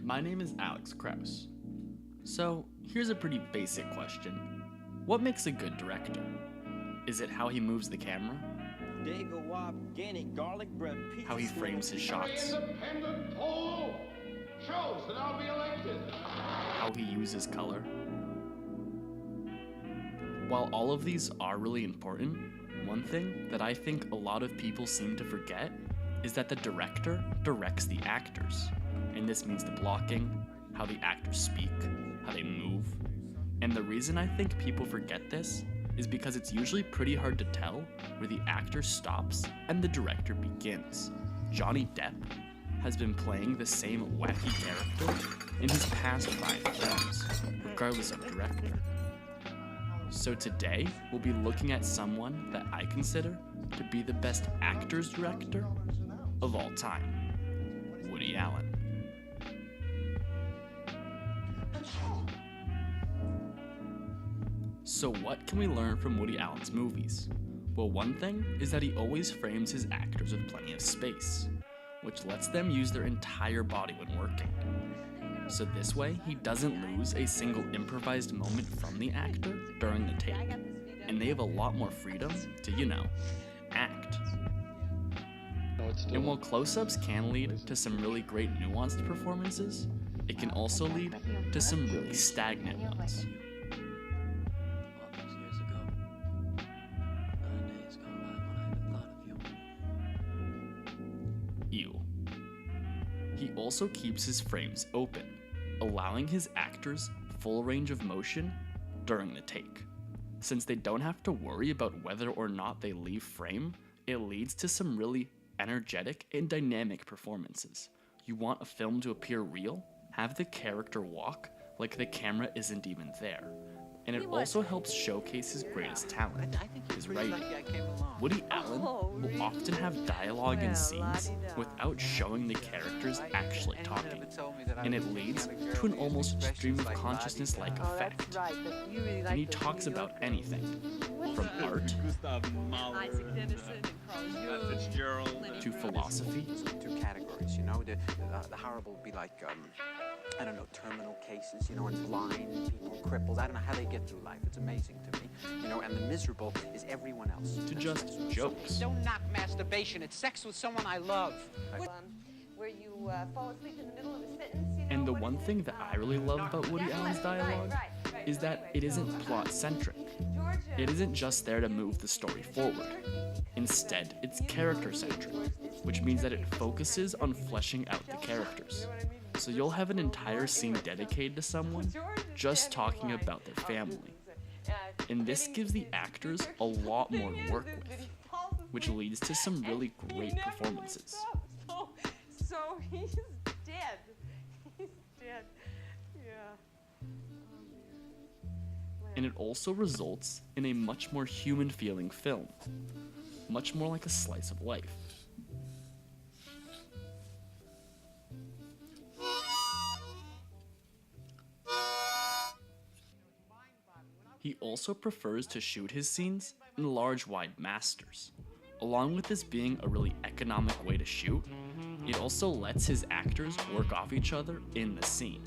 My name is Alex Kraus. So, here's a pretty basic question. What makes a good director? Is it how he moves the camera? How he frames his shots? Independent poll shows that I'll be elected. How he uses color? While all of these are really important, one thing that I think a lot of people seem to forget is that the director directs the actors. And this means the blocking, how the actors speak, how they move. And the reason I think people forget this is because it's usually pretty hard to tell where the actor stops and the director begins. Johnny Depp has been playing the same wacky character in his past 5 films, regardless of director. So today, we'll be looking at someone that I consider to be the best actor's director of all time, Woody Allen. So what can we learn from Woody Allen's movies? Well, one thing is that he always frames his actors with plenty of space, which lets them use their entire body when working. So this way, he doesn't lose a single improvised moment from the actor during the take, and they have a lot more freedom to, act. And while close-ups can lead to some really great nuanced performances, it can also lead to some really stagnant ones. He also keeps his frames open, allowing his actors full range of motion during the take. Since they don't have to worry about whether or not they leave frame, it leads to some really energetic and dynamic performances. You want a film to appear real? Have the character walk like the camera isn't even there. And it also helps showcase his greatest talent, his writing. Woody Allen will often have dialogue in scenes without showing the characters actually talking, and it leads to an almost stream of consciousness-like effect. And he talks about anything, from art to philosophy. 2 categories, the horrible would be like, terminal cases, and blind people, cripples. I don't know how they get through life. It's amazing to me, and the miserable is everyone else. To just jokes. Don't knock masturbation. It's sex with someone I love. Where you fall asleep in the middle of a sentence, And the one thing that I really love about Woody Allen's dialogue is that it isn't plot-centric. It isn't just there to move the story forward. Instead, it's character-centric, which means that it focuses on fleshing out the characters. So you'll have an entire scene dedicated to someone just talking about their family. And this gives the actors a lot more to work with, which leads to some really great performances. So he's dead. He's dead. Yeah. And it also results in a much more human-feeling film, much more like a slice of life. He also prefers to shoot his scenes in large wide masters. Along with this being a really economic way to shoot, it also lets his actors work off each other in the scene.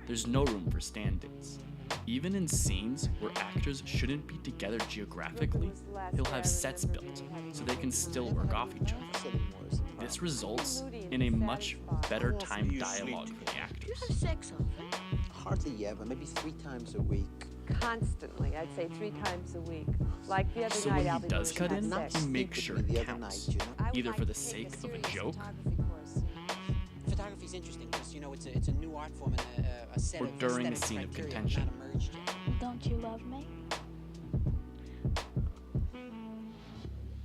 There's no room for stand-ins. Even in scenes where actors shouldn't be together geographically, he'll have sets built so they can still work off each other. This results in a much better timed dialogue for the actors. Do you have sex often? Hardly ever, maybe 3 times a week. Constantly, I'd say 3 times a week. Like the other So night, when I'll he be does cut in, sex. he makes sure it counts, either for the sake of a joke Photography's interesting because, it's a new art form and a set or of during a aesthetic scene of criteria contention. not emerged yet. Don't you love me?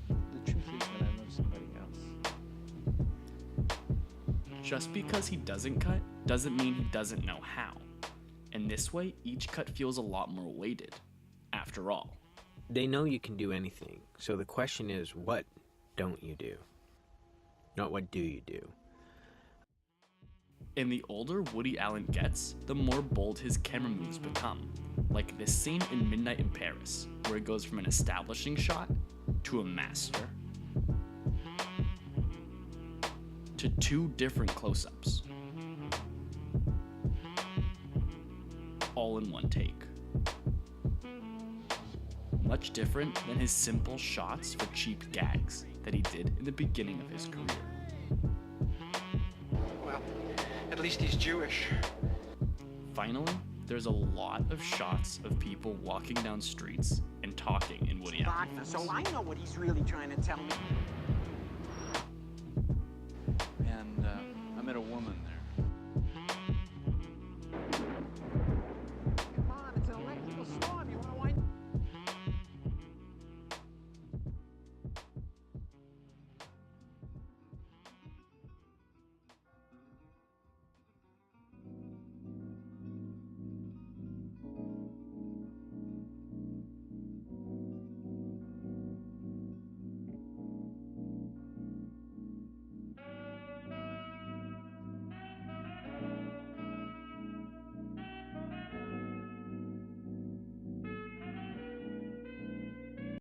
The truth is that I love somebody else. Just because he doesn't cut doesn't mean he doesn't know how. And this way, each cut feels a lot more weighted, after all. They know you can do anything, so the question is, what don't you do? Not what do you do? And the older Woody Allen gets, the more bold his camera moves become. Like this scene in Midnight in Paris, where it goes from an establishing shot to a master to 2 different close-ups. all in one take. Much different than his simple shots for cheap gags that he did in the beginning of his career. Well, at least he's Jewish. Finally, there's a lot of shots of people walking down streets and talking in Woody Allen films. So I know what he's really trying to tell me. And I met a woman there.